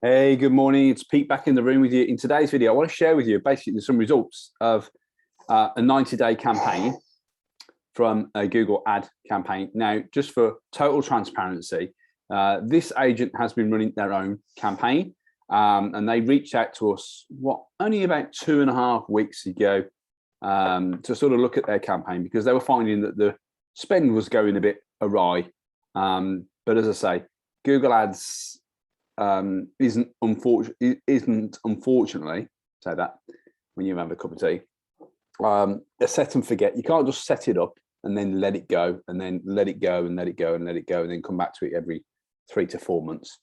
Hey, good morning. It's Pete back in the room with you. In today's video, I want to share with you basically some results of a 90-day campaign from a Google ad campaign. Now, just for total transparency, this agent has been running their own campaign and they reached out to us, only about 2.5 weeks ago to sort of look at their campaign because they were finding that the spend was going a bit awry. But as I say, Google Ads isn't unfortunately, say that when you have a cup of tea, a set and forget. You can't just set it up and then let it go and then let it go and let it go and let it go and then come back to it every 3 to 4 months.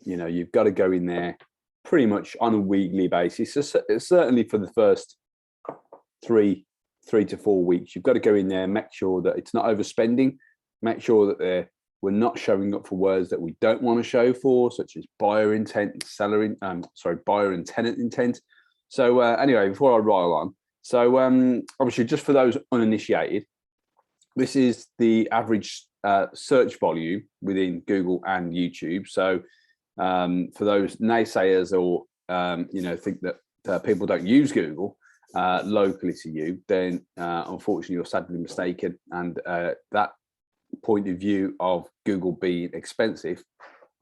You've got to go in there pretty much on a weekly basis. So certainly for the first three to 4 weeks, you've got to go in there, make sure that it's not overspending, make sure that we're not showing up for words that we don't want to show for, such as buyer intent, buyer and tenant intent. So anyway, before I roll on, so obviously just for those uninitiated, this is the average search volume within Google and YouTube. So for those naysayers or think that people don't use Google locally to you, then unfortunately you're sadly mistaken, and that point of view of Google being expensive,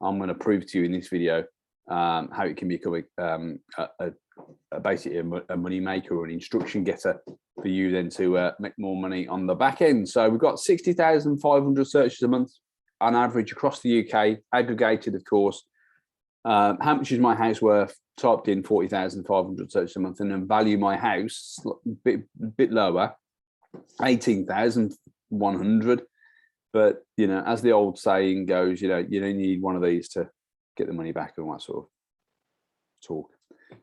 I'm going to prove to you in this video how it can become basically a money maker or an instruction getter for you then to make more money on the back end. So we've got 60,500 searches a month on average across the UK, aggregated of course. How much is my house worth? Typed in 40,500 searches a month, and then value my house bit lower, 18,100. But as the old saying goes, you don't need one of these to get the money back and all that sort of talk.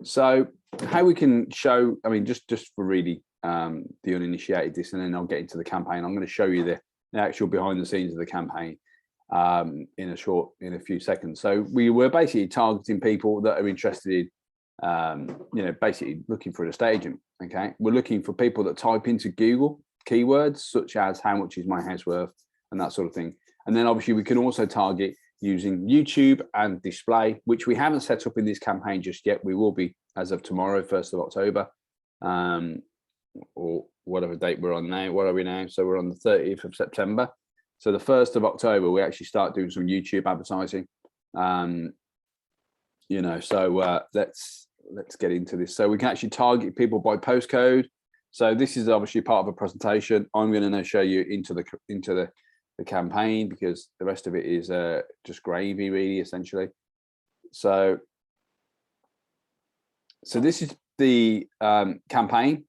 So how we can show, just for really the uninitiated this, and then I'll get into the campaign. I'm going to show you the actual behind the scenes of the campaign in a few seconds. So we were basically targeting people that are interested in, basically looking for an estate agent. Okay, we're looking for people that type into Google keywords such as how much is my house worth, and that sort of thing. And then obviously we can also target using YouTube and display, which we haven't set up in this campaign just yet. We will be as of tomorrow, 1st of October, or whatever date we're on now. What are we now? So we're on the 30th of September. So the 1st of October, we actually start doing some YouTube advertising. So let's get into this. So we can actually target people by postcode. So this is obviously part of a presentation. I'm going to now show you into the campaign, because the rest of it is just gravy really, essentially. So this is the campaign.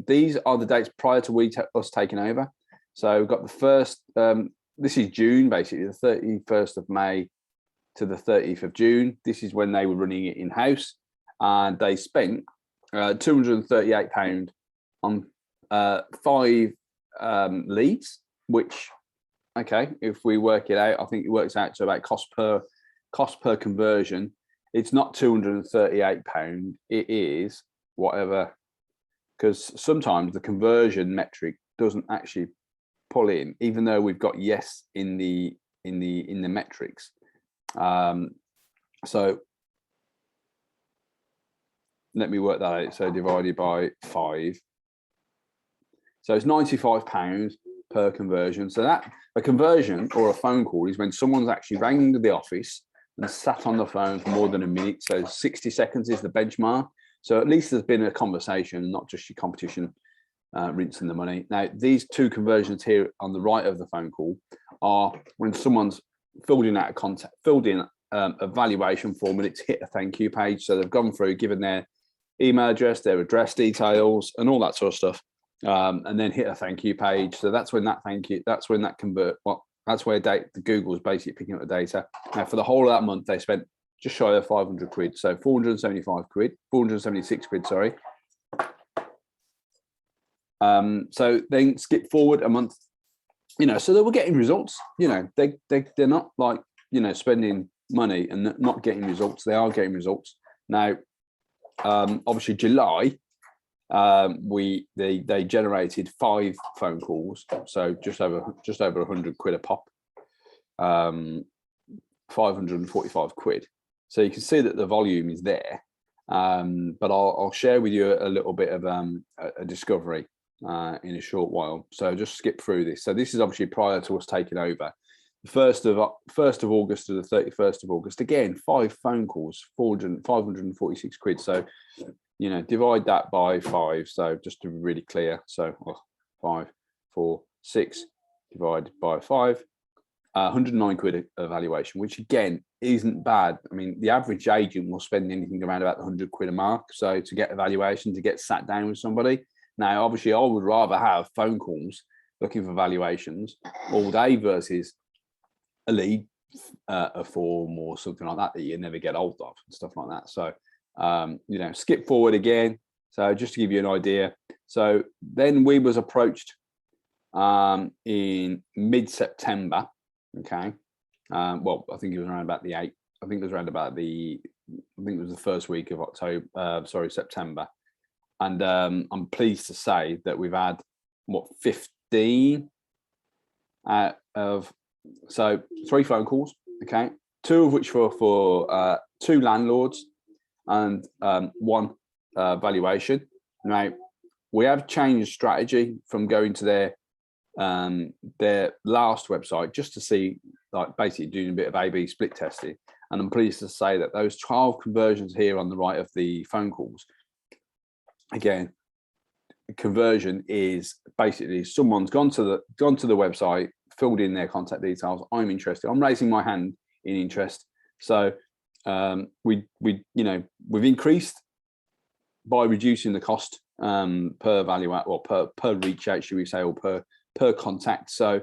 These are the dates prior to us taking over. So we've got the first, this is June, basically the 31st of May to the 30th of June. This is when they were running it in-house, and they spent £238 on 5 leads, which, okay, if we work it out, I think it works out to about cost per conversion. It's not £238, it is whatever, because sometimes the conversion metric doesn't actually pull in, even though we've got yes in the metrics. So let me work that out. So divided by 5, so it's £95 per conversion. So that a conversion or a phone call is when someone's actually rang into the office and sat on the phone for more than a minute. So 60 seconds is the benchmark. So at least there's been a conversation, not just your competition rinsing the money. Now, these 2 conversions here on the right of the phone call are when someone's filled in a valuation form and it's hit a thank you page. So they've gone through, given their email address, their address details, and all that sort of stuff. And then hit a thank you page. So that's when that convert. Well, that's where the Google is basically picking up the data. Now, for the whole of that month, they spent just shy of 500 quid. So 476 quid, sorry. So then skip forward a month, so they were getting results. They're not like, spending money and not getting results. They are getting results. Now, obviously July, they generated 5 phone calls, so just over 100 quid a pop, 545 quid. So you can see that the volume is there. But I'll share with you a little bit of a discovery in a short while. So just skip through this. So this is obviously prior to us taking over. The 1st of August to the 31st of August. Again, 5 phone calls, 546 quid. So, you know, divide that by 5. So just to be really clear. So 5, 4, 6 divided by 5. 109 quid evaluation, which again isn't bad. I mean, the average agent will spend anything around about the 100 quid a mark. So to get evaluation, to get sat down with somebody. Now, obviously, I would rather have phone calls looking for valuations all day versus a lead, a form or something like that you never get hold of and stuff like that. So, you know, skip forward again. So just to give you an idea. So then we was approached in mid-September. Okay. Well, I think it was around about the 8th. I think it was around about I think it was the first week of September. And I'm pleased to say that we've had 15 so 3 phone calls. Okay. 2 of which were for 2 landlords and 1 valuation. Now, we have changed strategy from going to their last website just to see, like, basically doing a bit of A/B split testing, and I'm pleased to say that those 12 conversions here on the right of the phone calls, again, conversion is basically someone's gone to the website, filled in their contact details. I'm interested. I'm raising my hand in interest. So we've increased by reducing the cost per value, well, per reach out, should we say, or per contact. So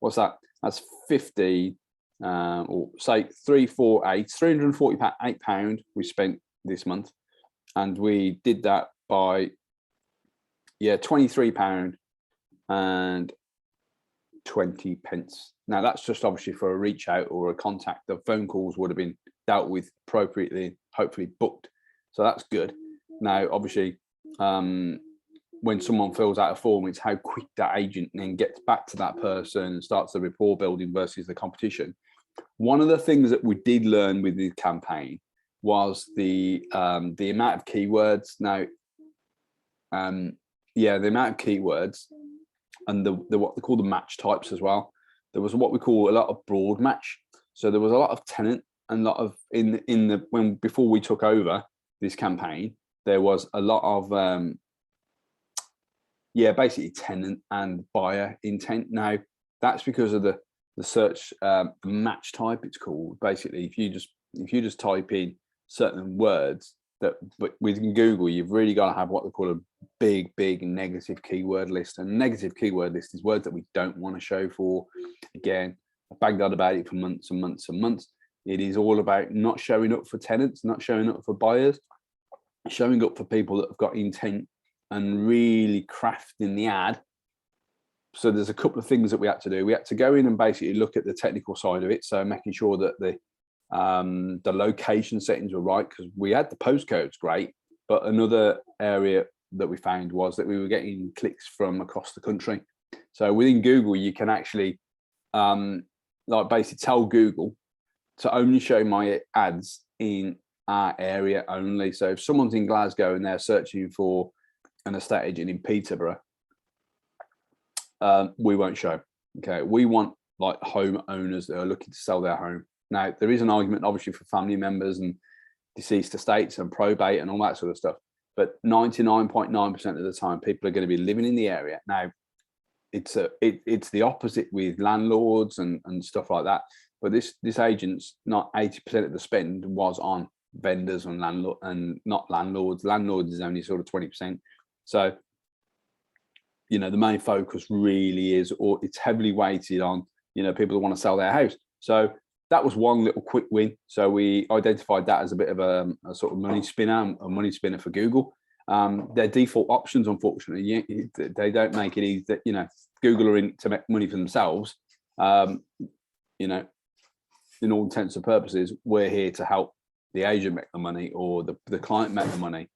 what's that? That's 50 or say 348 pound we spent this month, and we did that by 23 pound and 20 pence. Now that's just obviously for a reach out or a contact. The phone calls would have been dealt with appropriately, hopefully booked, so that's good. Now obviously when someone fills out a form, it's how quick that agent then gets back to that person and starts the rapport building versus the competition. One of the things that we did learn with the campaign was the amount of keywords. Now, the amount of keywords and the what they call the match types as well. There was what we call a lot of broad match. So there was a lot of tenant and a lot of before we took over this campaign, there was a lot of basically tenant and buyer intent. Now that's because of the search match type, it's called. Basically, if you just type in certain words, that within Google, you've really got to have what they call a big negative keyword list. And negative keyword list is words that we don't want to show for. Again, I've banged on about it for months and months and months. It is all about not showing up for tenants, not showing up for buyers, showing up for people that have got intent, and really crafting the ad. So there's a couple of things that we had to do. We had to go in and basically look at the technical side of it. So making sure that the location settings were right, because we had the postcodes great, but another area that we found was that we were getting clicks from across the country. So within Google, you can actually basically tell Google to only show my ads in our area only. So if someone's in Glasgow and they're searching for an estate agent in Peterborough, we won't show. Okay, we want like home owners that are looking to sell their home. Now there is an argument obviously for family members and deceased estates and probate and all that sort of stuff, but 99.9% of the time people are going to be living in the area. Now it's the opposite with landlords and stuff like that, but this agent's not 80% of the spend was on vendors and landlord and not landlords. Landlords is only sort of 20%. So the main focus really is, or it's heavily weighted on people that want to sell their house. So that was one little quick win. So we identified that as a bit of a sort of money spinner for Google. Their default options, unfortunately, they don't make it easy. That Google are in to make money for themselves. In all intents and purposes, we're here to help the agent make the money or the client make the money.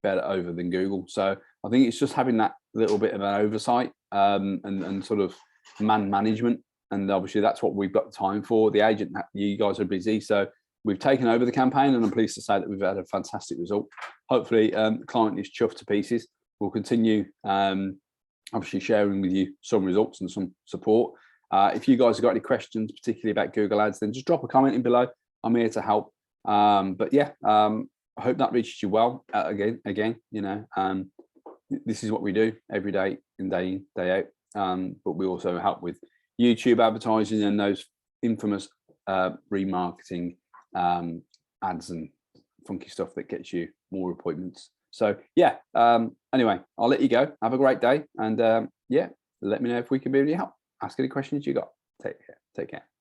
Better over than Google. So I think it's just having that little bit of an oversight and sort of man management and obviously that's what we've got time for. The agent, you guys are busy, so we've taken over the campaign, and I'm pleased to say that we've had a fantastic result. Hopefully, the client is chuffed to pieces. We'll continue obviously sharing with you some results and some support. If you guys have got any questions, particularly about Google Ads, then just drop a comment in below. I'm here to help. But yeah, I hope that reaches you well. Again, you know, this is what we do every day, day out. But we also help with YouTube advertising and those infamous remarketing ads and funky stuff that gets you more appointments. So yeah, anyway, I'll let you go. Have a great day, and yeah, let me know if we can be of any help. Ask any questions you got. Take care.